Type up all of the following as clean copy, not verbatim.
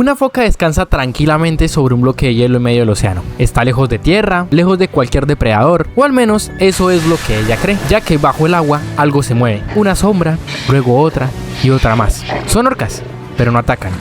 Una foca descansa tranquilamente sobre un bloque de hielo en medio del océano. Está lejos de tierra, lejos de cualquier depredador, o al menos eso es lo que ella cree, ya que bajo el agua algo se mueve. Una sombra, luego otra y otra más. Son orcas, pero no atacan,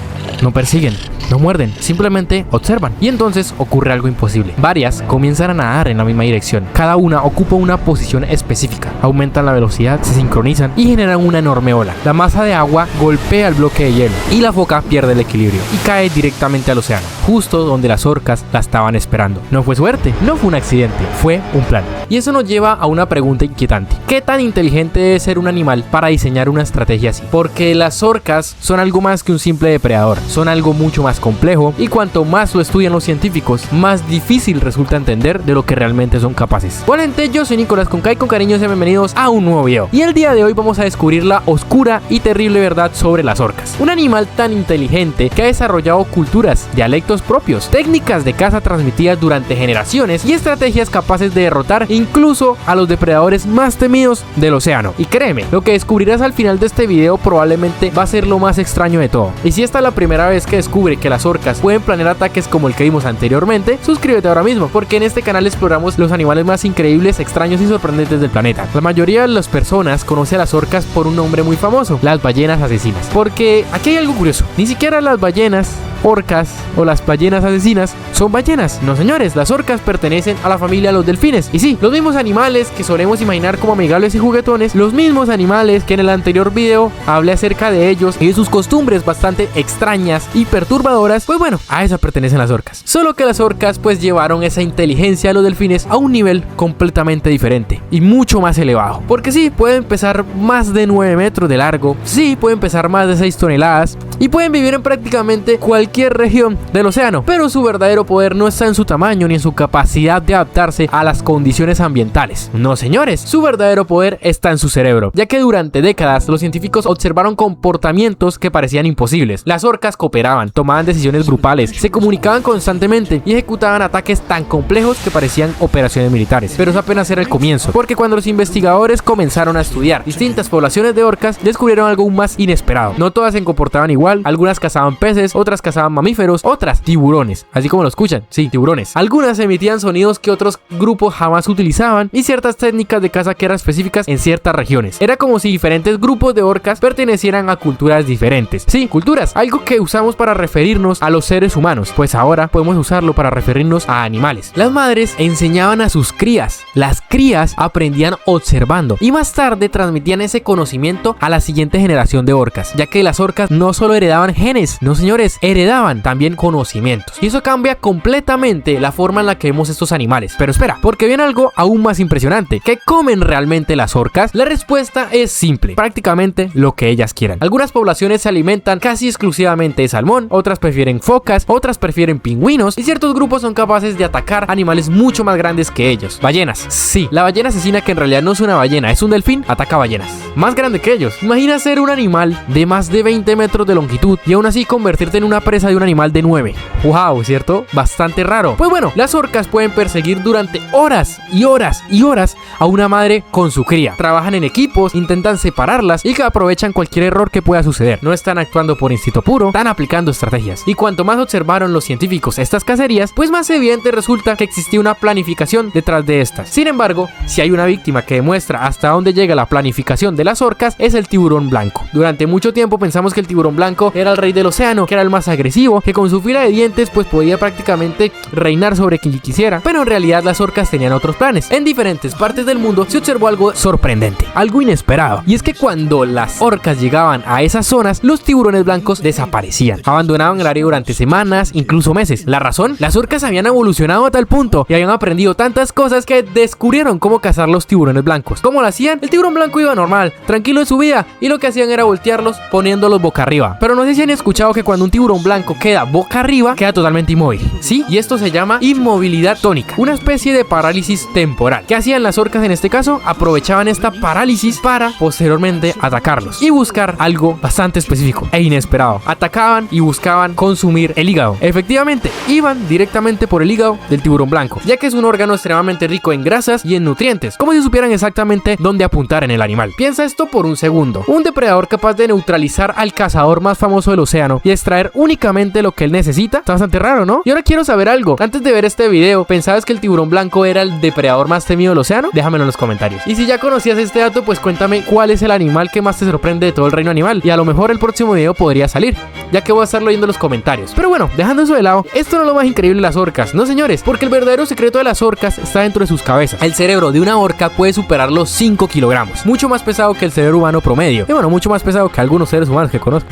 no persiguen, no muerden, simplemente observan. Y entonces ocurre algo imposible. Varias comienzan a nadar en la misma dirección. Cada una ocupa una posición específica. Aumentan la velocidad, se sincronizan y generan una enorme ola. La masa de agua golpea el bloque de hielo y la foca pierde el equilibrio y cae directamente al océano, justo donde las orcas la estaban esperando. No fue suerte, no fue un accidente, fue un plan. Y eso nos lleva a una pregunta inquietante. ¿Qué tan inteligente debe ser un animal para diseñar una estrategia así? Porque las orcas son algo más que un simple depredador, son algo mucho más complejo, y cuanto más lo estudian los científicos, más difícil resulta entender de lo que realmente son capaces. Hola gente, yo soy Nicolás con K y con cariño, sean bienvenidos a un nuevo video. Y el día de hoy vamos a descubrir la oscura y terrible verdad sobre las orcas. Un animal tan inteligente que ha desarrollado culturas, dialectos propios, técnicas de caza transmitidas durante generaciones y estrategias capaces de derrotar incluso a los depredadores más temidos del océano. Y créeme, lo que descubrirás al final de este video probablemente va a ser lo más extraño de todo. Y si esta es la primera vez que descubre que las orcas pueden planear ataques como el que vimos anteriormente, suscríbete ahora mismo, porque en este canal exploramos los animales más increíbles, extraños y sorprendentes del planeta. La mayoría de las personas conoce a las orcas por un nombre muy famoso, las ballenas asesinas. Porque aquí hay algo curioso, ni siquiera las ballenas orcas o las ballenas asesinas son ballenas. No señores, las orcas pertenecen a la familia de los delfines. Y sí, los mismos animales que solemos imaginar como amigables y juguetones, los mismos animales que en el anterior video hablé acerca de ellos y de sus costumbres bastante extrañas y perturbadoras, pues bueno, a esa pertenecen las orcas. Solo que las orcas pues llevaron esa inteligencia de los delfines a un nivel completamente diferente y mucho más elevado. Porque sí, pueden pesar más de 9 metros de largo, sí, pueden pesar más de 6 toneladas y pueden vivir en prácticamente cualquier región del océano, pero su verdadero poder no está en su tamaño ni en su capacidad de adaptarse a las condiciones ambientales. No señores, su verdadero poder está en su cerebro, ya que durante décadas los científicos observaron comportamientos que parecían imposibles. Las orcas cooperaban, tomaban decisiones grupales, se comunicaban constantemente y ejecutaban ataques tan complejos que parecían operaciones militares. Pero eso apenas era el comienzo, porque cuando los investigadores comenzaron a estudiar distintas poblaciones de orcas, descubrieron algo aún más inesperado. No todas se comportaban igual, algunas cazaban peces, otras cazaban mamíferos, otras tiburones, así como lo escuchan, sí, tiburones. Algunas emitían sonidos que otros grupos jamás utilizaban y ciertas técnicas de caza que eran específicas en ciertas regiones. Era como si diferentes grupos de orcas pertenecieran a culturas diferentes. Sí, culturas, algo que usamos para referirnos a los seres humanos, pues ahora podemos usarlo para referirnos a animales. Las madres enseñaban a sus crías, las crías aprendían observando y más tarde transmitían ese conocimiento a la siguiente generación de orcas, ya que las orcas no solo heredaban genes, no señores, heredaban también conocimientos. Y eso cambia completamente la forma en la que vemos estos animales. Pero espera, porque viene algo aún más impresionante. ¿Qué comen realmente las orcas? La respuesta es simple, prácticamente lo que ellas quieran. Algunas poblaciones se alimentan casi exclusivamente de salmón, otras prefieren focas, otras prefieren pingüinos y ciertos grupos son capaces de atacar animales mucho más grandes que ellos. Ballenas, sí, la ballena asesina, que en realidad no es una ballena, es un delfín, ataca ballenas más grande que ellos. Imagina ser un animal de más de 20 metros de longitud y aún así convertirte en una presa de un animal de 9. Wow, ¿cierto? Bastante raro. Pues bueno, las orcas pueden perseguir durante horas y horas y horas a una madre con su cría. Trabajan en equipos, intentan separarlas y que aprovechan cualquier error que pueda suceder. No están actuando por instinto puro, están aplicando estrategias. Y cuanto más observaron los científicos estas cacerías, pues más evidente resulta que existía una planificación detrás de estas. Sin embargo, si hay una víctima que demuestra hasta dónde llega la planificación de las orcas, es el tiburón blanco. Durante mucho tiempo pensamos que el tiburón blanco era el rey del océano, que era el más agresivo, que con su fila de dientes pues podía prácticamente reinar sobre quien quisiera, pero en realidad las orcas tenían otros planes. En diferentes partes del mundo se observó algo sorprendente, algo inesperado, y es que cuando las orcas llegaban a esas zonas, los tiburones blancos desaparecían, abandonaban el área durante semanas, incluso meses. ¿La razón? Las orcas habían evolucionado a tal punto y habían aprendido tantas cosas que descubrieron cómo cazar los tiburones blancos. ¿Cómo lo hacían? El tiburón blanco iba normal, tranquilo en su vida, y lo que hacían era voltearlos poniéndolos boca arriba. Pero no sé si han escuchado que cuando un tiburón blanco queda boca arriba, queda totalmente inmóvil, ¿sí? Y esto se llama inmovilidad tónica, una especie de parálisis temporal. ¿Qué hacían las orcas en este caso? Aprovechaban esta parálisis para posteriormente atacarlos y buscar algo bastante específico e inesperado. Atacaban y buscaban consumir el hígado. Efectivamente, iban directamente por el hígado del tiburón blanco, ya que es un órgano extremadamente rico en grasas y en nutrientes, como si supieran exactamente dónde apuntar en el animal. Piensa esto por un segundo. Un depredador capaz de neutralizar al cazador más famoso del océano y extraer únicamente únicamente lo que él necesita. Está bastante raro, ¿no? Y ahora quiero saber algo. Antes de ver este video, ¿pensabas que el tiburón blanco era el depredador más temido del océano? Déjamelo en los comentarios. Y si ya conocías este dato, pues cuéntame cuál es el animal que más te sorprende de todo el reino animal. Y a lo mejor el próximo video podría salir, ya que voy a estar leyendo los comentarios. Pero bueno, dejando eso de lado, esto no es lo más increíble de las orcas, no señores, porque el verdadero secreto de las orcas está dentro de sus cabezas. El cerebro de una orca puede superar los 5 kilogramos, mucho más pesado que el cerebro humano promedio, y bueno, mucho más pesado que algunos seres humanos que conozco.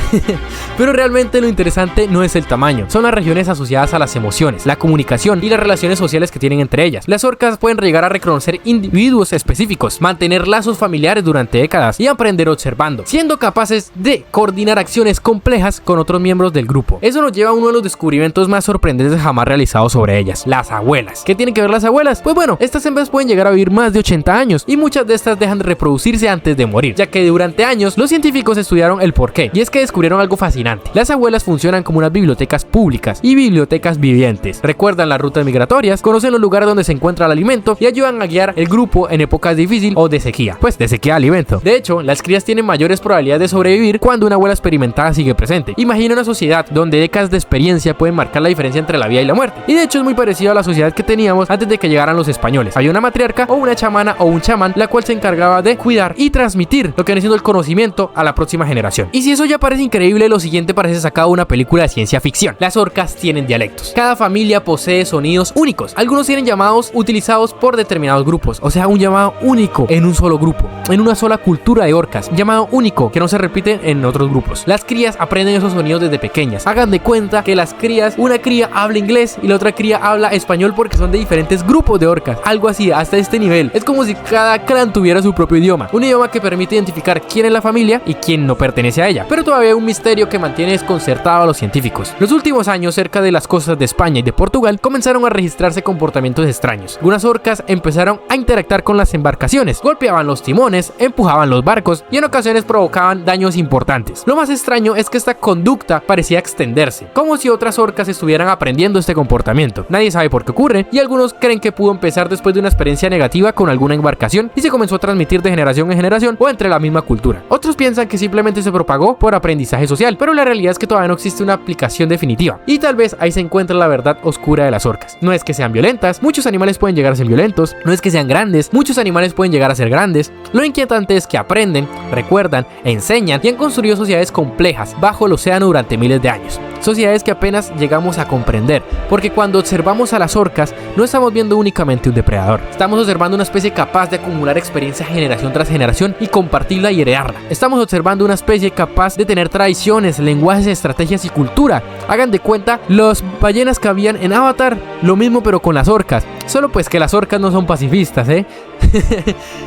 Pero realmente lo interesante no es el tamaño, son las regiones asociadas a las emociones, la comunicación y las relaciones sociales que tienen entre ellas. Las orcas pueden llegar a reconocer individuos específicos, mantener lazos familiares durante décadas y aprender observando, siendo capaces de coordinar acciones complejas con otros miembros del grupo. Eso nos lleva a uno de los descubrimientos más sorprendentes jamás realizados sobre ellas, las abuelas. ¿Qué tienen que ver las abuelas? Pues bueno, estas hembras pueden llegar a vivir más de 80 años y muchas de estas dejan de reproducirse antes de morir, ya que durante años los científicos estudiaron el porqué, y es que descubrieron algo fascinante. Las abuelas funcionan como unas bibliotecas públicas y bibliotecas vivientes. Recuerdan las rutas migratorias, conocen los lugares donde se encuentra el alimento y ayudan a guiar el grupo en épocas difíciles o de sequía, pues de sequía de alimento. De hecho, las crías tienen mayores probabilidades de sobrevivir cuando una abuela experimentada sigue presente. Imagina una sociedad donde décadas de experiencia pueden marcar la diferencia entre la vida y la muerte. Y de hecho es muy parecido a la sociedad que teníamos antes de que llegaran los españoles. Había una matriarca o una chamana o un chamán, la cual se encargaba de cuidar y transmitir lo que viene siendo el conocimiento a la próxima generación. Y si eso ya parece increíble, lo siguiente parece sacado de una película de ciencia ficción. Las orcas tienen dialectos. Cada familia posee sonidos únicos. Algunos tienen llamados utilizados por determinados grupos, o sea, un llamado único en un solo grupo, en una sola cultura de orcas, un llamado único que no se repite en otros grupos. Las crías aprenden esos sonidos desde pequeñas. Hagan de cuenta que las crías, una cría habla inglés y la otra cría habla español porque son de diferentes grupos de orcas. Algo así, hasta este nivel. Es como si cada clan tuviera su propio idioma. Un idioma que permite identificar quién es la familia y quién no pertenece a ella. Pero todavía hay un misterio que mantiene desconcertado a los científicos. Los últimos años, cerca de las costas de España y de Portugal, comenzaron a registrarse comportamientos extraños. Algunas orcas empezaron a interactuar con las embarcaciones, golpeaban los timones, empujaban los barcos y en ocasiones provocaban daños importantes. Lo más extraño es que esta conducta parecía extenderse, como si otras orcas estuvieran aprendiendo este comportamiento. Nadie sabe por qué ocurre y algunos creen que pudo empezar después de una experiencia negativa con alguna embarcación y se comenzó a transmitir de generación en generación o entre la misma cultura. Otros piensan que simplemente se propagó por aprendizaje social, pero la realidad es que todavía no existe una aplicación definitiva y tal vez ahí se encuentra la verdad oscura de las orcas. No es que sean violentas, muchos animales pueden llegar a ser violentos, no es que sean grandes, muchos animales pueden llegar a ser grandes. Lo inquietante es que aprenden, recuerdan, enseñan y han construido sociedades complejas bajo el océano durante miles de años. Sociedades que apenas llegamos a comprender, porque cuando observamos a las orcas no estamos viendo únicamente un depredador, estamos observando una especie capaz de acumular experiencia generación tras generación y compartirla y heredarla. Estamos observando una especie capaz de tener tradiciones, lenguajes, estrategias y cultura. Hagan de cuenta los ballenas que habían en Avatar, lo mismo pero con las orcas, solo pues que las orcas no son pacifistas,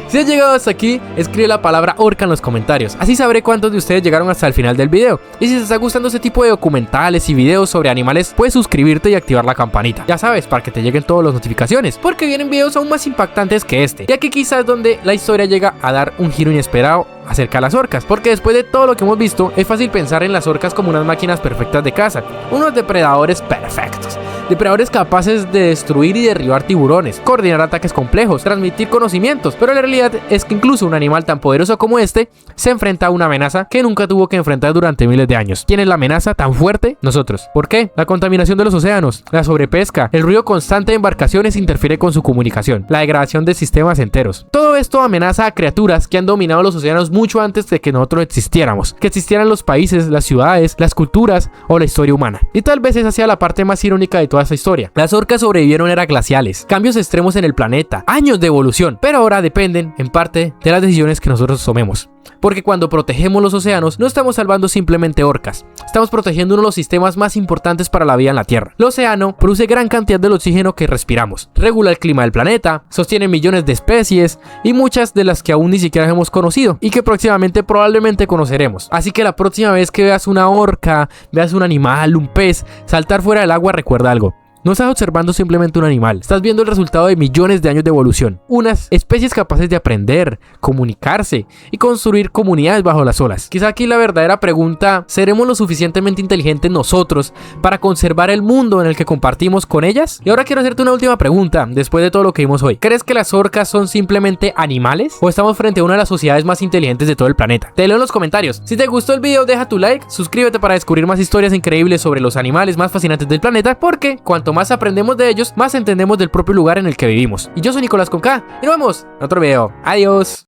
Si has llegado hasta aquí, escribe la palabra orca en los comentarios, así sabré cuántos de ustedes llegaron hasta el final del video. Y si te está gustando este tipo de documentales y videos sobre animales, puedes suscribirte y activar la campanita, ya sabes, para que te lleguen todas las notificaciones, porque vienen videos aún más impactantes que este, ya que quizás es donde la historia llega a dar un giro inesperado acerca de las orcas, porque después de todo lo que hemos visto, es fácil pensar en las orcas como unas máquinas perfectas de caza, unos depredadores perfectos. Depredadores capaces de destruir y derribar tiburones, coordinar ataques complejos, transmitir conocimientos, pero la realidad es que incluso un animal tan poderoso como este se enfrenta a una amenaza que nunca tuvo que enfrentar durante miles de años. ¿Quién es la amenaza tan fuerte? Nosotros. ¿Por qué? La contaminación de los océanos, la sobrepesca, el ruido constante de embarcaciones interfiere con su comunicación, la degradación de sistemas enteros. Todo esto amenaza a criaturas que han dominado los océanos mucho antes de que nosotros existiéramos, que existieran los países, las ciudades, las culturas o la historia humana. Y tal vez esa sea la parte más irónica de toda esta historia. Las orcas sobrevivieron eras glaciales, cambios extremos en el planeta, años de evolución, pero ahora dependen en parte de las decisiones que nosotros tomemos. Porque cuando protegemos los océanos, no estamos salvando simplemente orcas, estamos protegiendo uno de los sistemas más importantes para la vida en la Tierra. El océano produce gran cantidad del oxígeno que respiramos, regula el clima del planeta, sostiene millones de especies y muchas de las que aún ni siquiera hemos conocido y que próximamente probablemente conoceremos. Así que la próxima vez que veas una orca, veas un animal, un pez, saltar fuera del agua, recuerda algo. No estás observando simplemente un animal, estás viendo el resultado de millones de años de evolución. Unas especies capaces de aprender, comunicarse y construir comunidades bajo las olas. Quizá aquí la verdadera pregunta: ¿seremos lo suficientemente inteligentes nosotros para conservar el mundo en el que compartimos con ellas? Y ahora quiero hacerte una última pregunta, después de todo lo que vimos hoy. ¿Crees que las orcas son simplemente animales? ¿O estamos frente a una de las sociedades más inteligentes de todo el planeta? Te leo en los comentarios. Si te gustó el video, deja tu like, suscríbete para descubrir más historias increíbles sobre los animales más fascinantes del planeta, porque cuanto más aprendemos de ellos, más entendemos del propio lugar en el que vivimos. Y yo soy Nicolás con K, y nos vemos en otro video. Adiós.